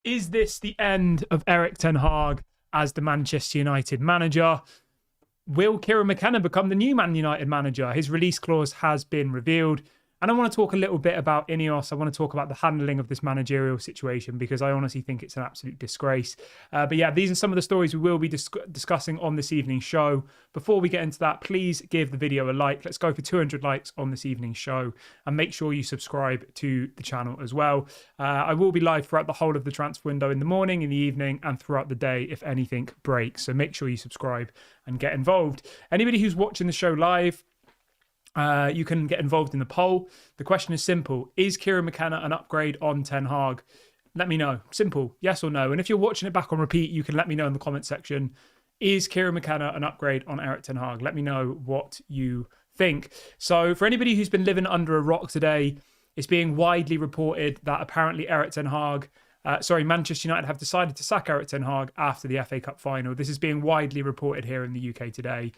Is this the end of Erik ten Hag as the Manchester United manager? Will Kieran McKenna become the new Man United manager? His release clause has been revealed. And I want to talk a little bit about INEOS. I want to talk about the handling of this managerial situation because I honestly think it's an absolute disgrace. But yeah, these are some of the stories we will be discussing on this evening's show. Before we get into that, please give the video a like. Let's go for 200 likes on this evening's show. And make sure you subscribe to the channel as well. I will be live throughout the whole of the transfer window in the morning, in the evening, and throughout the day if anything breaks. So make sure you subscribe and get involved. Anybody who's watching the show live, you can get involved in the poll. The question is simple. Is Kieran McKenna an upgrade on Ten Hag? Let me know. Simple. Yes or no. And if you're watching it back on repeat, you can let me know in the comment section. Is Kieran McKenna an upgrade on Erik ten Hag? Let me know what you think. So for anybody who's been living under a rock today, it's being widely reported that apparently Erik ten Hag, Manchester United have decided to sack Erik ten Hag after the FA Cup final. This is being widely reported here in the UK today.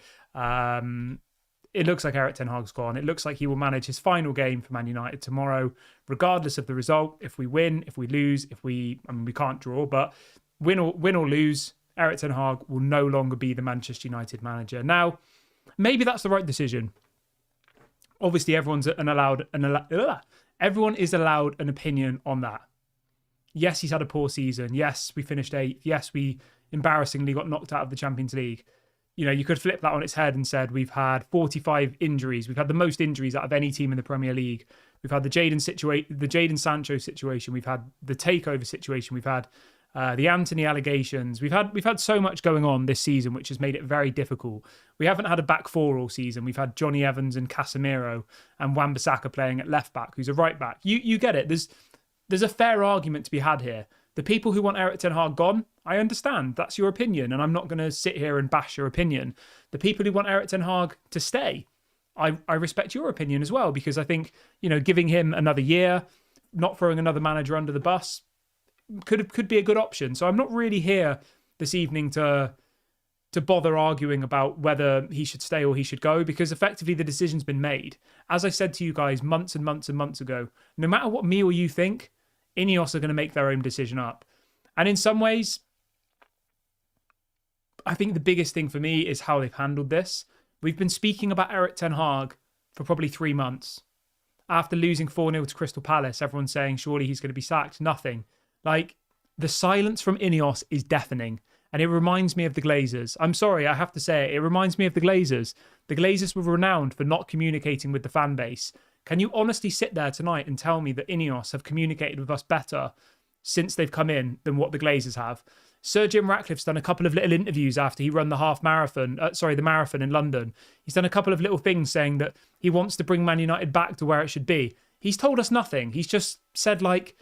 It looks like Erik ten Hag's gone. It looks like he will manage his final game for Man United tomorrow, regardless of the result. If we win, if we lose, we can't draw, but win or lose, Erik ten Hag will no longer be the Manchester United manager. Now, maybe that's the right decision. Obviously, everyone is allowed an opinion on that. Yes, he's had a poor season. Yes, we finished 8th. Yes, we embarrassingly got knocked out of the Champions League. You know, you could flip that on its head and said we've had 45 injuries. We've had the most injuries out of any team in the Premier League. We've had the Jadon Sancho situation. We've had the takeover situation. We've had the Anthony allegations. We've had so much going on this season, which has made it very difficult. We haven't had a back four all season. We've had Johnny Evans and Casemiro and Wan-Bissaka playing at left back, who's a right back. You get it. There's a fair argument to be had here. The people who want Erik ten Hag gone, I understand. That's your opinion, and I'm not going to sit here and bash your opinion. The people who want Erik ten Hag to stay, I respect your opinion as well, because I think, you know, giving him another year, not throwing another manager under the bus, could be a good option. So I'm not really here this evening to bother arguing about whether he should stay or he should go, because effectively the decision's been made. As I said to you guys months and months and months ago, no matter what me or you think, INEOS are going to make their own decision up. And in some ways, I think the biggest thing for me is how they've handled this. We've been speaking about Erik ten Hag for probably 3 months. After losing 4-0 to Crystal Palace, everyone's saying surely he's going to be sacked. Nothing. Like, the silence from INEOS is deafening. And it reminds me of the Glazers. I'm sorry, I have to say it. It reminds me of the Glazers. The Glazers were renowned for not communicating with the fan base. Can you honestly sit there tonight and tell me that INEOS have communicated with us better since they've come in than what the Glazers have? Sir Jim Ratcliffe's done a couple of little interviews after he run the marathon in London. He's done a couple of little things saying that he wants to bring Man United back to where it should be. He's told us nothing. He's just said, like,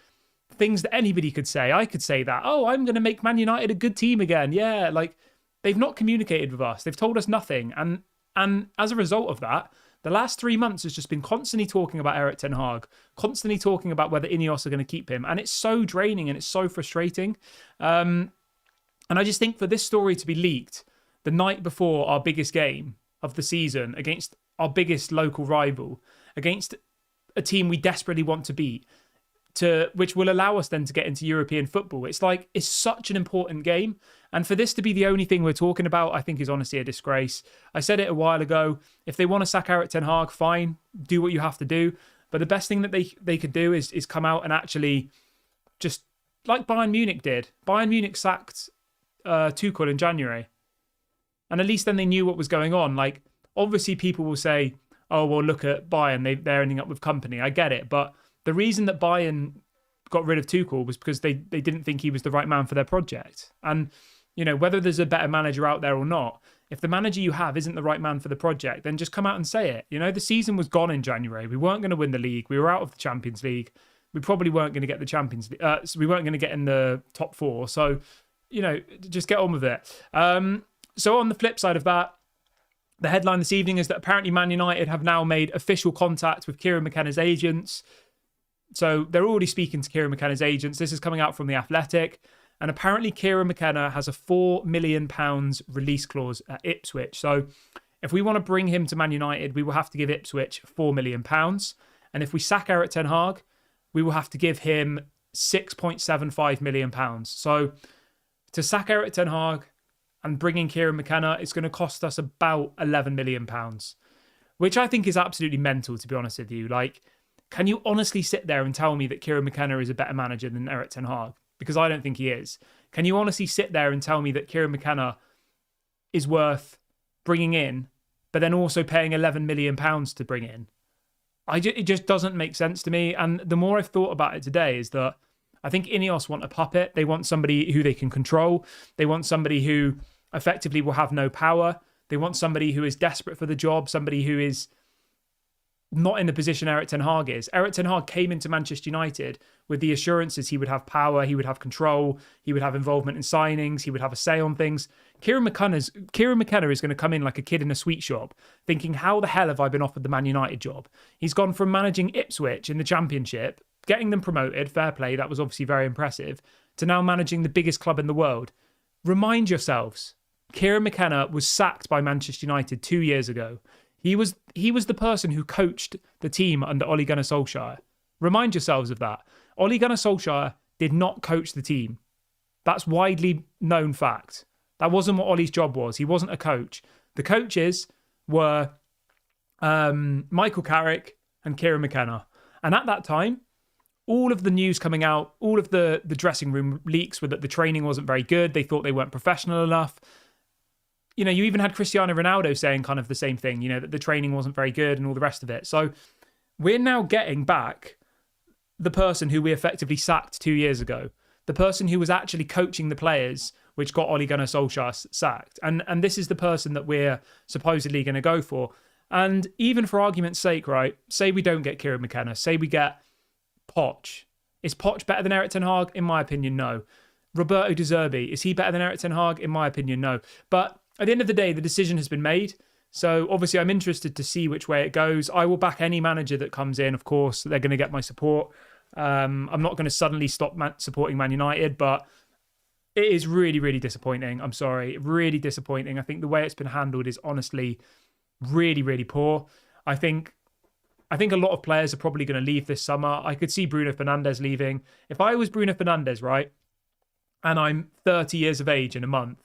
things that anybody could say. I could say that. Oh, I'm going to make Man United a good team again. Yeah, like, they've not communicated with us. They've told us nothing. And as a result of that, the last 3 months has just been constantly talking about Erik ten Hag, constantly talking about whether INEOS are going to keep him. And it's so draining and it's so frustrating. And I just think for this story to be leaked the night before our biggest game of the season against our biggest local rival, against a team we desperately want to beat, which will allow us then to get into European football. It's such an important game. And for this to be the only thing we're talking about, I think is honestly a disgrace. I said it a while ago. If they want to sack Erik ten Hag, fine, do what you have to do. But the best thing that they could do is come out and actually just, like Bayern Munich did. Bayern Munich sacked Tuchel in January. And at least then they knew what was going on. Like, obviously people will say, oh, well, look at Bayern. They're ending up with company. I get it. But the reason that Bayern got rid of Tuchel was because they didn't think he was the right man for their project. And, you know, whether there's a better manager out there or not, if the manager you have isn't the right man for the project, then just come out and say it. You know, the season was gone in January. We weren't going to win the league. We were out of the Champions League. We probably weren't going to get the Champions League. So we weren't going to get in the top 4. So, you know, just get on with it. So on the flip side of that, the headline this evening is that apparently Man United have now made official contact with Kieran McKenna's agents. So they're already speaking to Kieran McKenna's agents. This is coming out from The Athletic. And apparently Kieran McKenna has a £4 million release clause at Ipswich. So if we want to bring him to Man United, we will have to give Ipswich £4 million. And if we sack Erik ten Hag, we will have to give him £6.75 million. So to sack Eric Ten Hag and bring in Kieran McKenna, it's going to cost us about £11 million, which I think is absolutely mental, to be honest with you. Like, can you honestly sit there and tell me that Kieran McKenna is a better manager than Eric Ten Hag? Because I don't think he is. Can you honestly sit there and tell me that Kieran McKenna is worth bringing in, but then also paying £11 million to bring in? It just doesn't make sense to me. And the more I've thought about it today is that I think INEOS want a puppet. They want somebody who they can control. They want somebody who effectively will have no power. They want somebody who is desperate for the job, somebody who is not in the position Eric Ten Hag is. Eric Ten Hag came into Manchester United with the assurances he would have power, he would have control, he would have involvement in signings, he would have a say on things. Kieran McKenna is going to come in like a kid in a sweet shop, thinking, how the hell have I been offered the Man United job? He's gone from managing Ipswich in the Championship, getting them promoted, fair play, that was obviously very impressive, to now managing the biggest club in the world. Remind yourselves, Kieran McKenna was sacked by Manchester United 2 years ago. He was the person who coached the team under Ole Gunnar Solskjaer. Remind yourselves of that. Ole Gunnar Solskjaer did not coach the team. That's widely known fact. That wasn't what Ole's job was. He wasn't a coach. The coaches were Michael Carrick and Kieran McKenna. And at that time, all of the news coming out, all of the dressing room leaks were that the training wasn't very good. They thought they weren't professional enough. You know, you even had Cristiano Ronaldo saying kind of the same thing, you know, that the training wasn't very good and all the rest of it. So we're now getting back the person who we effectively sacked 2 years ago, the person who was actually coaching the players, which got Ole Gunnar Solskjaer sacked. And this is the person that we're supposedly going to go for. And even for argument's sake, right, say we don't get Kieran McKenna, say we get Poch. Is Poch better than Eric Ten Hag? In my opinion, no. Roberto De Zerbi, is he better than Eric Ten Hag? In my opinion, no. But at the end of the day, the decision has been made. So obviously I'm interested to see which way it goes. I will back any manager that comes in, of course. They're going to get my support. I'm not going to suddenly stop supporting Man United, but it is really, really disappointing. I'm sorry. Really disappointing. I think the way it's been handled is honestly really, really poor. I think a lot of players are probably going to leave this summer. I could see Bruno Fernandes leaving. If I was Bruno Fernandes, right, and I'm 30 years of age in a month,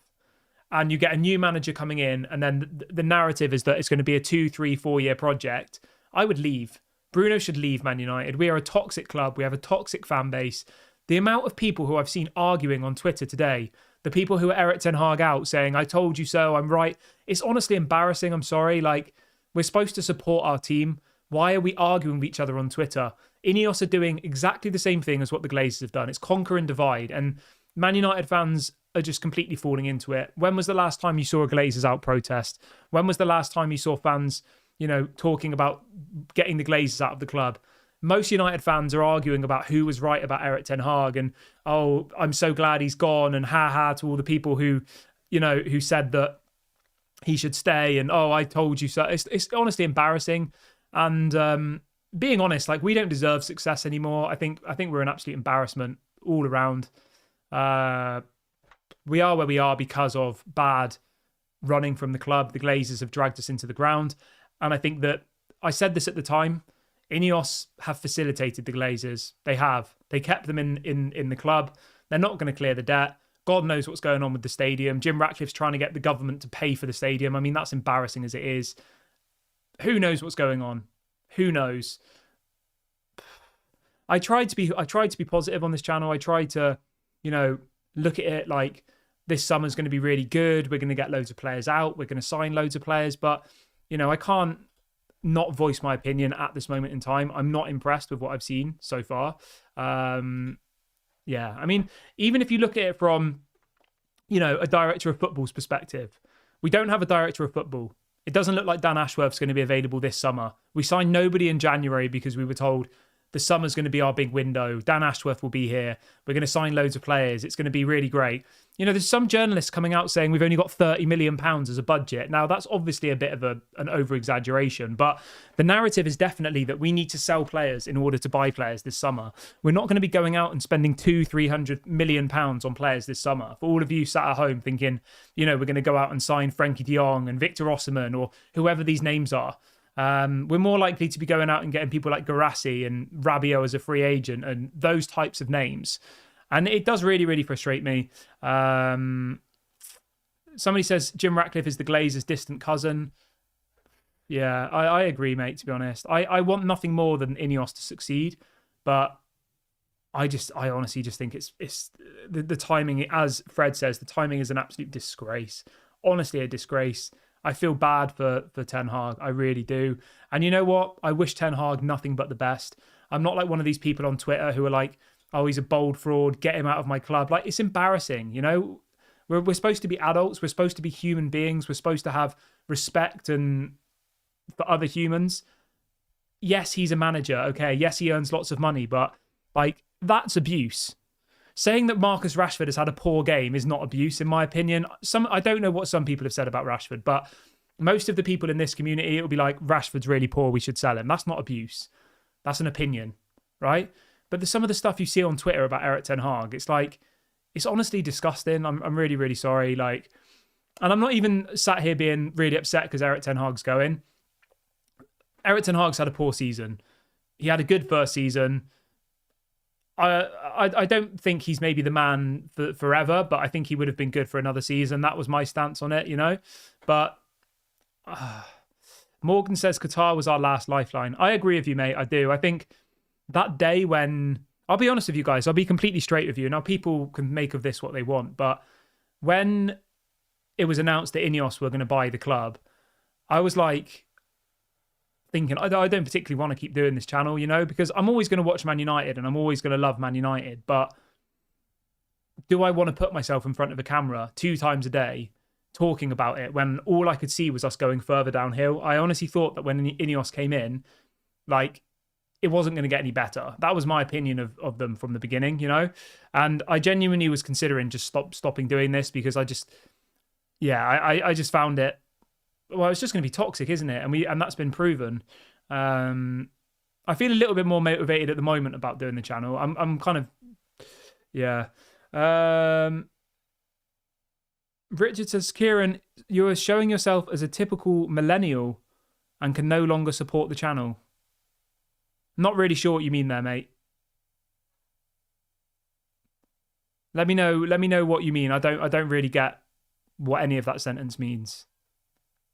and you get a new manager coming in, and then the narrative is that it's going to be a 2, 3, 4 year project, I would leave. Bruno should leave Man United. We are a toxic club. We have a toxic fan base. The amount of people who I've seen arguing on Twitter today, the people who are Eric Ten Hag out saying, I told you so, I'm right. It's honestly embarrassing. I'm sorry. Like, we're supposed to support our team. Why are we arguing with each other on Twitter? INEOS are doing exactly the same thing as what the Glazers have done. It's conquer and divide. And Man United fans are just completely falling into it. When was the last time you saw a Glazers out protest? When was the last time you saw fans, you know, talking about getting the Glazers out of the club? Most United fans are arguing about who was right about Eric Ten Hag and, oh, I'm so glad he's gone, and ha to all the people who, you know, who said that he should stay, and, oh, I told you so. It's honestly embarrassing. And being honest, like, we don't deserve success anymore. I think we're an absolute embarrassment all around. We are where we are because of bad running from the club. The Glazers have dragged us into the ground. And I think that, I said this at the time, INEOS have facilitated the Glazers. They have. They kept them in the club. They're not going to clear the debt. God knows what's going on with the stadium. Jim Ratcliffe's trying to get the government to pay for the stadium. I mean, that's embarrassing as it is. Who knows what's going on? Who knows? I tried to be positive on this channel. I tried to, you know, look at it like this summer's going to be really good. We're going to get loads of players out. We're going to sign loads of players. But, you know, I can't not voice my opinion at this moment in time. I'm not impressed with what I've seen so far. Yeah, I mean, even if you look at it from, you know, a director of football's perspective, we don't have a director of football. It doesn't look like Dan Ashworth's going to be available this summer. We signed nobody in January because we were told the summer's going to be our big window. Dan Ashworth will be here. We're going to sign loads of players. It's going to be really great. You know, there's some journalists coming out saying we've only got £30 million as a budget. Now, that's obviously a bit of an over-exaggeration, but the narrative is definitely that we need to sell players in order to buy players this summer. We're not going to be going out and spending £200-300 million on players this summer. For all of you sat at home thinking, you know, we're going to go out and sign Frankie de Jong and Victor Osimhen or whoever these names are. We're more likely to be going out and getting people like Garassi and Rabiot as a free agent and those types of names. And it does really, really frustrate me. Somebody says Jim Ratcliffe is the Glazers' distant cousin. Yeah, I agree, mate, to be honest. I want nothing more than INEOS to succeed, but I honestly just think it's the timing, as Fred says, the timing is an absolute disgrace. Honestly, a disgrace. I feel bad for Ten Hag. I really do. And you know what? I wish Ten Hag nothing but the best. I'm not like one of these people on Twitter who are like, oh, he's a bold fraud, get him out of my club. Like, it's embarrassing, you know? We're supposed to be adults. We're supposed to be human beings. We're supposed to have respect and for other humans. Yes, he's a manager. Okay. Yes, he earns lots of money, but like, that's abuse. Saying that Marcus Rashford has had a poor game is not abuse, in my opinion. I don't know what some people have said about Rashford, but most of the people in this community, it'll be like, Rashford's really poor, we should sell him. That's not abuse. That's an opinion, right? But some of the stuff you see on Twitter about Erik Ten Hag, it's like, it's honestly disgusting. I'm really, really sorry. Like, and I'm not even sat here being really upset because Erik Ten Hag's going. Erik Ten Hag's had a poor season. He had a good first season. I don't think he's maybe the man for forever, but I think he would have been good for another season. That was my stance on it, you know. But Morgan says Qatar was our last lifeline. I agree with you, mate. I do. I think that day when, I'll be honest with you guys, I'll be completely straight with you. Now, people can make of this what they want, but when it was announced that INEOS were going to buy the club, I was like thinking, I don't particularly want to keep doing this channel, you know, because I'm always going to watch Man United and I'm always going to love Man United. But do I want to put myself in front of a camera 2 times a day talking about it when all I could see was us going further downhill? I honestly thought that when INEOS came in, like, it wasn't going to get any better. That was my opinion of them from the beginning, you know? And I genuinely was considering just stopping doing this because I just found it, well, it's just going to be toxic, isn't it? And that's been proven. I feel a little bit more motivated at the moment about doing the channel. I'm kind of, yeah. Richard says, Kieran, you're showing yourself as a typical millennial and can no longer support the channel. Not really sure what you mean there, mate. Let me know what you mean. I don't really get what any of that sentence means.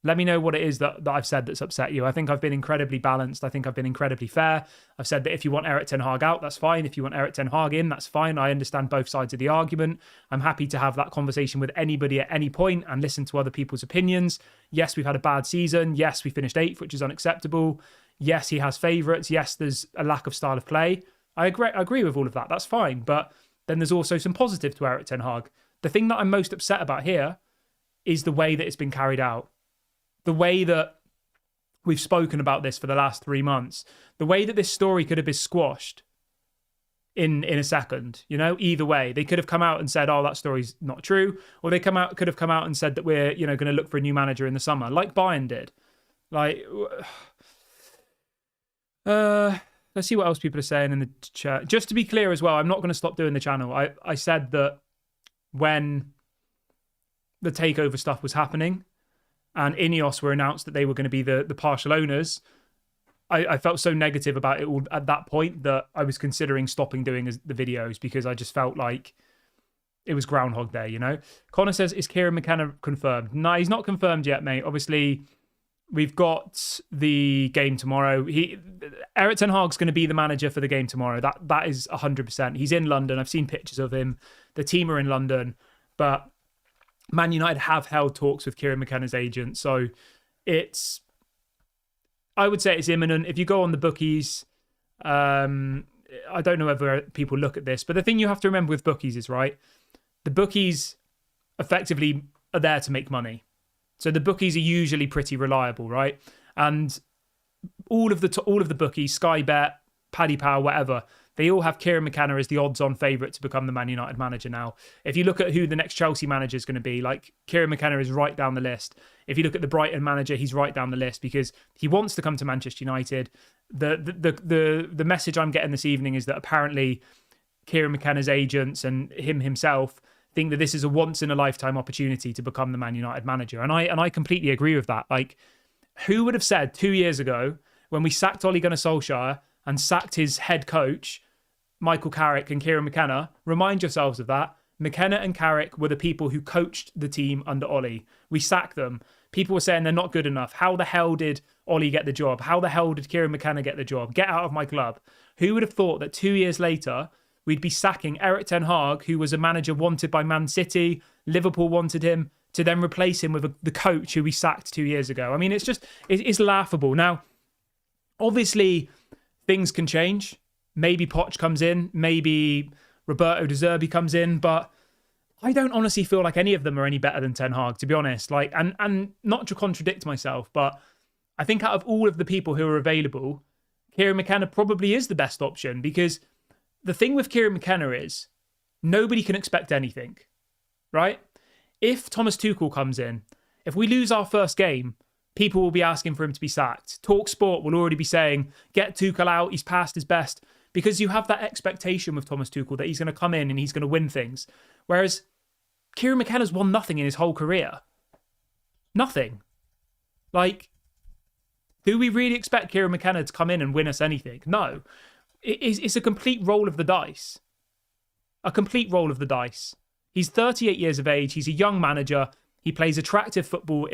Let me know what it is that I've said that's upset you. I think I've been incredibly balanced. I think I've been incredibly fair. I've said that if you want Erik Ten Hag out, that's fine. If you want Erik Ten Hag in, that's fine. I understand both sides of the argument. I'm happy to have that conversation with anybody at any point and listen to other people's opinions. Yes, we've had a bad season. Yes, we finished 8th, which is unacceptable. Yes, he has favourites. Yes, there's a lack of style of play. I agree with all of that. That's fine. But then there's also some positive to Erik Ten Hag. The thing that I'm most upset about here is the way that it's been carried out. The way that we've spoken about this for the last 3 months. The way that this story could have been squashed in a second. You know, either way. They could have come out and said, oh, that story's not true. Or they could have come out and said that we're, you know, going to look for a new manager in the summer. Like Bayern did. Like, let's see what else people are saying in the chat. Just to be clear as well, I'm not going to stop doing the channel. I said that when the takeover stuff was happening and INEOS were announced that they were going to be the partial owners, I felt so negative about it all at that point that I was considering stopping doing the videos because I just felt like it was Groundhog Day, you know? Connor says, is Kieran McKenna confirmed? No, he's not confirmed yet, mate. Obviously, we've got the game tomorrow. Erik Ten Hag's going to be the manager for the game tomorrow. That is 100%. He's in London. I've seen pictures of him. The team are in London. But Man United have held talks with Kieran McKenna's agent. So I would say it's imminent. If you go on the bookies, I don't know whether people look at this, but the thing you have to remember with bookies is, right, the bookies effectively are there to make money. So the bookies are usually pretty reliable, right? And all of the bookies, Sky Bet, Paddy Power, whatever, they all have Kieran McKenna as the odds-on favourite to become the Man United manager now. If you look at who the next Chelsea manager is going to be, like, Kieran McKenna is right down the list. If you look at the Brighton manager, he's right down the list because he wants to come to Manchester United. The message I'm getting this evening is that apparently Kieran McKenna's agents and him himself think that this is a once-in-a-lifetime opportunity to become the Man United manager. And I completely agree with that. Like, Who would have said 2 years ago when we sacked Ole Gunnar Solskjaer and sacked his head coach, Michael Carrick and Kieran McKenna, remind yourselves of that. McKenna and Carrick were the people who coached the team under Ole. We sacked them. People were saying they're not good enough. How the hell did Ole get the job? How the hell did Kieran McKenna get the job? Get out of my club. Who would have thought that 2 years later, we'd be sacking Erik ten Hag, who was a manager wanted by Man City, Liverpool wanted him, to then replace him with the coach who we sacked 2 years ago. I mean, it's laughable. Now, obviously, things can change. Maybe Poch comes in, maybe Roberto De Zerbi comes in, but I don't honestly feel like any of them are any better than Ten Hag, to be honest. Like, and not to contradict myself, but I think out of all of the people who are available, Kieran McKenna probably is the best option, because the thing with Kieran McKenna is nobody can expect anything, right? If Thomas Tuchel comes in, if we lose our first game, people will be asking for him to be sacked. TalkSport will already be saying, get Tuchel out, he's past his best, because you have that expectation with Thomas Tuchel that he's going to come in and he's going to win things. Whereas Kieran McKenna's won nothing in his whole career. Nothing. Like, do we really expect Kieran McKenna to come in and win us anything? No. It's a complete roll of the dice. A complete roll of the dice. He's 38 years of age. He's a young manager. He plays attractive football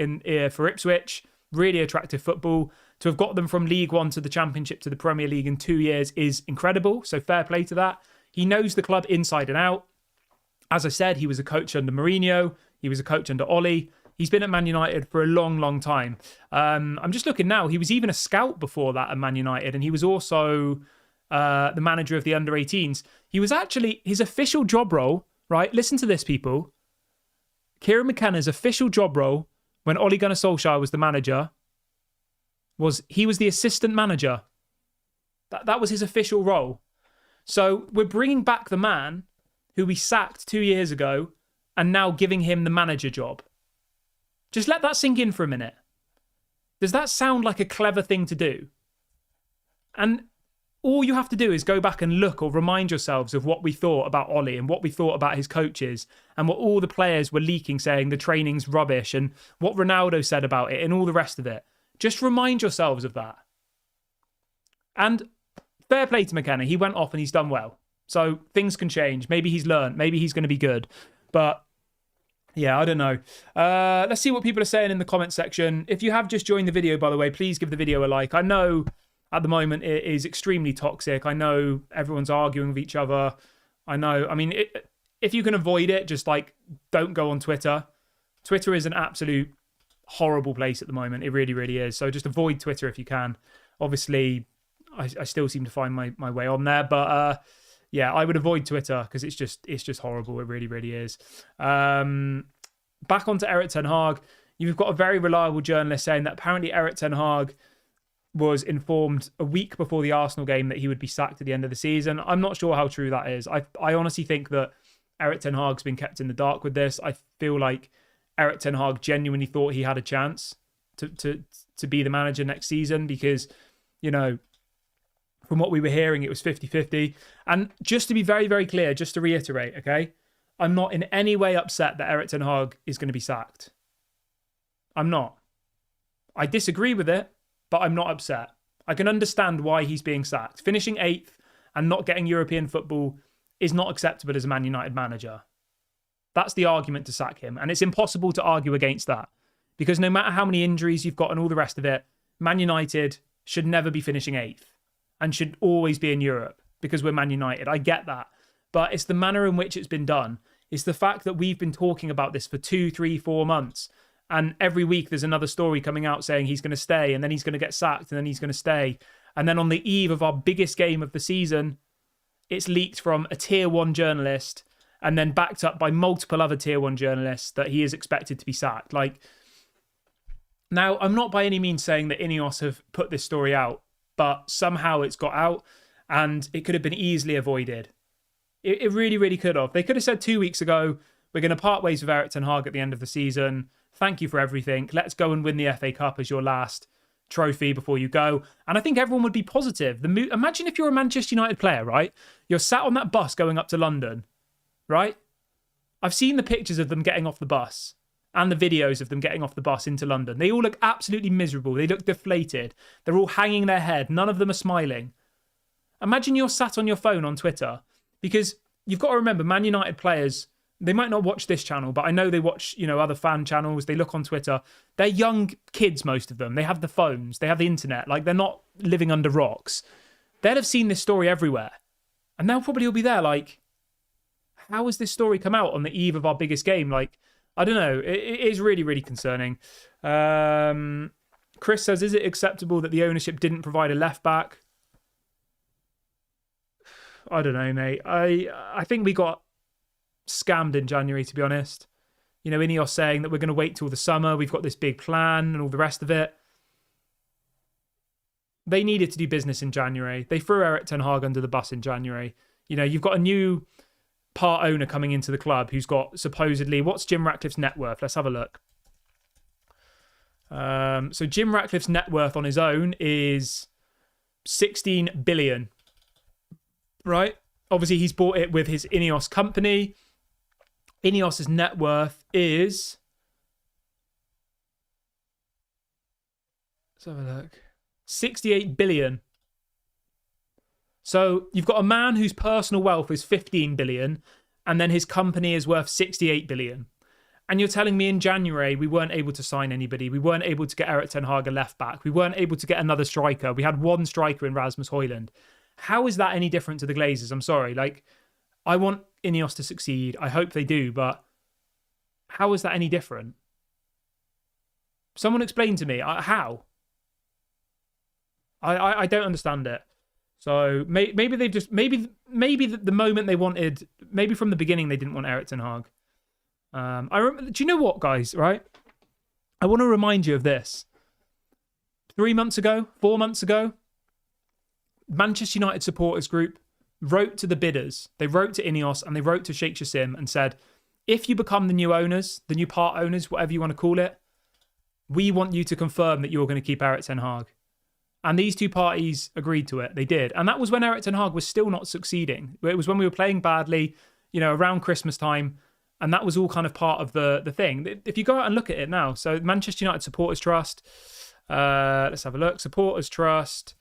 for Ipswich. Really attractive football. To have got them from League One to the Championship to the Premier League in 2 years is incredible. So fair play to that. He knows the club inside and out. As I said, he was a coach under Mourinho. He was a coach under Ole. He's been at Man United for a long, long time. I'm just looking now. He was even a scout before that at Man United, and he was also the manager of the under-18s. He was actually, his official job role, right? Listen to this, people. Kieran McKenna's official job role when Ole Gunnar Solskjaer was the manager he was the assistant manager. That was his official role. So we're bringing back the man who we sacked 2 years ago and now giving him the manager job. Just let that sink in for a minute. Does that sound like a clever thing to do? And all you have to do is go back and look or remind yourselves of what we thought about Ole and what we thought about his coaches and what all the players were leaking, saying the training's rubbish, and what Ronaldo said about it and all the rest of it. Just remind yourselves of that. And fair play to McKenna. He went off and he's done well. So things can change. Maybe he's learned. Maybe he's going to be good. But yeah, I don't know. Let's see what people are saying in the comment section. If you have just joined the video, by the way, please give the video a like. I know at the moment it is extremely toxic. I know everyone's arguing with each other. I know. I mean, if you can avoid it, just like don't go on Twitter. Twitter is an absolute horrible place at the moment. It really, really is. So just avoid Twitter if you can. Obviously, I still seem to find my way on there. But yeah, I would avoid Twitter because it's just horrible. It really, really is. Back onto Erik ten Hag. You've got a very reliable journalist saying that apparently Erik ten Hag was informed a week before the Arsenal game that he would be sacked at the end of the season. I'm not sure how true that is. I honestly think that Erik ten Hag's been kept in the dark with this. I feel like Erik ten Hag genuinely thought he had a chance to be the manager next season because, you know, from what we were hearing, it was 50-50. And just to be very, very clear, just to reiterate, okay, I'm not in any way upset that Erik ten Hag is going to be sacked. I'm not. I disagree with it, but I'm not upset. I can understand why he's being sacked. Finishing 8th and not getting European football is not acceptable as a Man United manager. That's the argument to sack him. And it's impossible to argue against that. Because no matter how many injuries you've got and all the rest of it, Man United should never be finishing 8th and should always be in Europe because we're Man United. I get that. But it's the manner in which it's been done. It's the fact that we've been talking about this for 2, 3, 4 months. And every week there's another story coming out saying he's going to stay and then he's going to get sacked and then he's going to stay. And then on the eve of our biggest game of the season, it's leaked from a tier 1 journalist and then backed up by multiple other tier 1 journalists that he is expected to be sacked. Like, now, I'm not by any means saying that INEOS have put this story out, but somehow it's got out and it could have been easily avoided. It really, really could have. They could have said 2 weeks ago, we're going to part ways with Erik ten Hag at the end of the season. Thank you for everything. Let's go and win the FA Cup as your last trophy before you go. And I think everyone would be positive. Imagine if you're a Manchester United player, right? You're sat on that bus going up to London, right? I've seen the pictures of them getting off the bus and the videos of them getting off the bus into London. They all look absolutely miserable. They look deflated. They're all hanging their head. None of them are smiling. Imagine you're sat on your phone on Twitter, because you've got to remember, Man United players, they might not watch this channel, but I know they watch, other fan channels. They look on Twitter. They're young kids, most of them. They have the phones. They have the internet. Like, they're not living under rocks. They'll have seen this story everywhere. And they'll probably all be there like, how has this story come out on the eve of our biggest game? Like, I don't know. It is really, really concerning. Chris says, is it acceptable that the ownership didn't provide a left back? I don't know, mate. I think we got scammed in January, to be honest. INEOS saying that we're going to wait till the summer. We've got this big plan and all the rest of it. They needed to do business in January. They threw Erik ten Hag under the bus in January. You've got a new part owner coming into the club who's got supposedly, what's Jim Ratcliffe's net worth? Let's have a look. So Jim Ratcliffe's net worth on his own is 16 billion. Right? Obviously, he's bought it with his INEOS company. INEOS's net worth is... Let's have a look. 68 billion. So you've got a man whose personal wealth is 15 billion, and then his company is worth 68 billion. And you're telling me in January we weren't able to sign anybody. We weren't able to get Erik ten Hag a left back. We weren't able to get another striker. We had one striker in Rasmus Højlund. How is that any different to the Glazers? I'm sorry. Like, I want INEOS to succeed. I hope they do, but how is that any different? Someone explain to me how. I don't understand it. So maybe they've just maybe the moment they wanted, maybe from the beginning they didn't want Erik ten Hag. Do you know what, guys? Right, I want to remind you of this. 4 months ago, Manchester United supporters group wrote to the bidders. They wrote to INEOS and they wrote to Sheikh Jassim and said, if you become the new owners, the new part owners, whatever you want to call it, we want you to confirm that you're going to keep Erik ten Hag. And these two parties agreed to it. They did. And that was when Erik ten Hag was still not succeeding. It was when we were playing badly, around Christmas time. And that was all kind of part of the thing. If you go out and look at it now, so Manchester United Supporters Trust, let's have a look. Supporters Trust,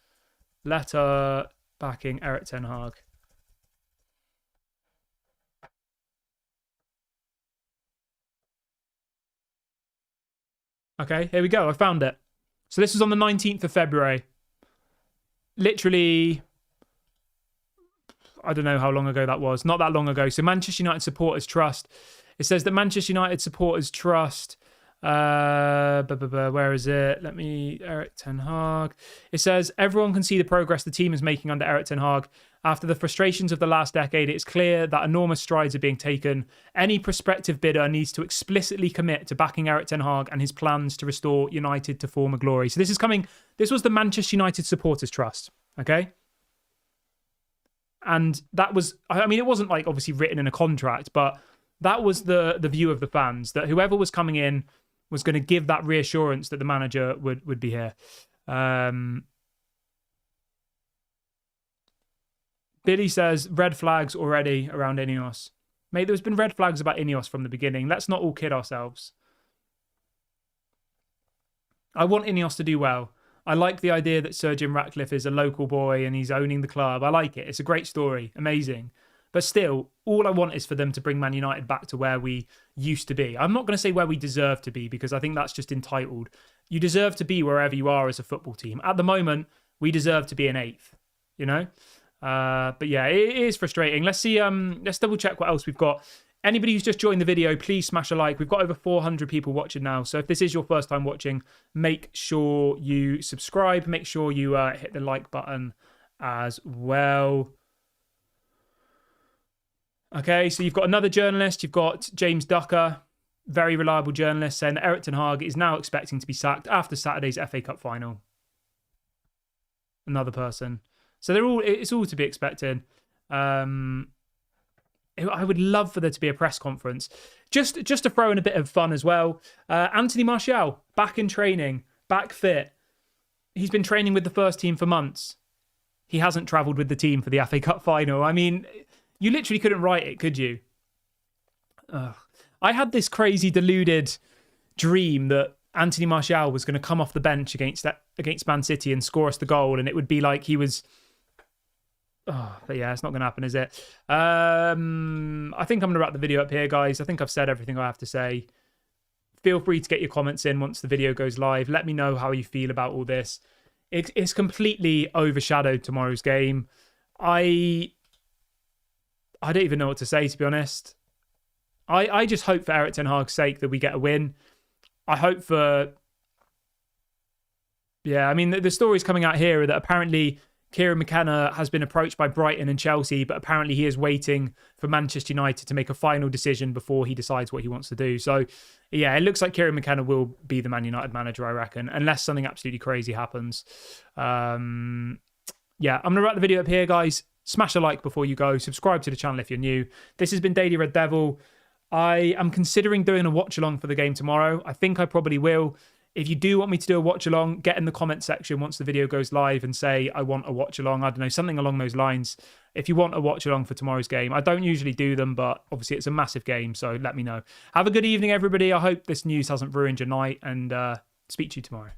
letter backing Erik ten Hag. Okay, here we go. I found it. So this was on the 19th of February. Literally, I don't know how long ago that was. Not that long ago. So Manchester United Supporters Trust. It says that Manchester United Supporters Trust. Where is it? Erik ten Hag. It says, everyone can see the progress the team is making under Erik ten Hag. After the frustrations of the last decade, it's clear that enormous strides are being taken. Any prospective bidder needs to explicitly commit to backing Erik ten Hag and his plans to restore United to former glory. So this was the Manchester United Supporters Trust, okay? And that was, it wasn't like obviously written in a contract, but that was the view of the fans, that whoever was coming in was going to give that reassurance that the manager would be here. Billy says, red flags already around INEOS. Mate, there's been red flags about INEOS from the beginning. Let's not all kid ourselves. I want INEOS to do well. I like the idea that Sir Jim Ratcliffe is a local boy and he's owning the club. I like it. It's a great story. Amazing. But still, all I want is for them to bring Man United back to where we used to be. I'm not going to say where we deserve to be, because I think that's just entitled. You deserve to be wherever you are as a football team. At the moment, we deserve to be an 8th, But yeah, it is frustrating. Let's see. Let's double check what else we've got. Anybody who's just joined the video, please smash a like. We've got over 400 people watching now. So if this is your first time watching, make sure you subscribe. Make sure you hit the like button as well. Okay, so you've got another journalist. You've got James Ducker, very reliable journalist, saying that Erik ten Hag is now expecting to be sacked after Saturday's FA Cup final. Another person. So it's all to be expected. I would love for there to be a press conference. Just to throw in a bit of fun as well. Anthony Martial, back in training, back fit. He's been training with the first team for months. He hasn't travelled with the team for the FA Cup final. I mean, you literally couldn't write it, could you? I had this crazy deluded dream that Anthony Martial was going to come off the bench against Man City and score us the goal, and it would be like he was. Oh, but yeah, it's not going to happen, is it? I think I'm going to wrap the video up here, guys. I think I've said everything I have to say. Feel free to get your comments in once the video goes live. Let me know how you feel about all this. It's completely overshadowed tomorrow's game. I don't even know what to say, to be honest. I just hope for Erik ten Hag's sake that we get a win. I hope for... Yeah, I mean, the stories coming out here are that apparently Kieran McKenna has been approached by Brighton and Chelsea, but apparently he is waiting for Manchester United to make a final decision before he decides what he wants to do. So, yeah, it looks like Kieran McKenna will be the Man United manager, I reckon, unless something absolutely crazy happens. Yeah, I'm going to wrap the video up here, guys. Smash a like before you go. Subscribe to the channel if you're new. This has been Daily Red Devil. I am considering doing a watch-along for the game tomorrow. I think I probably will. If you do want me to do a watch-along, get in the comment section once the video goes live and say, I want a watch-along. I don't know, something along those lines. If you want a watch-along for tomorrow's game. I don't usually do them, but obviously it's a massive game, so let me know. Have a good evening, everybody. I hope this news hasn't ruined your night, and speak to you tomorrow.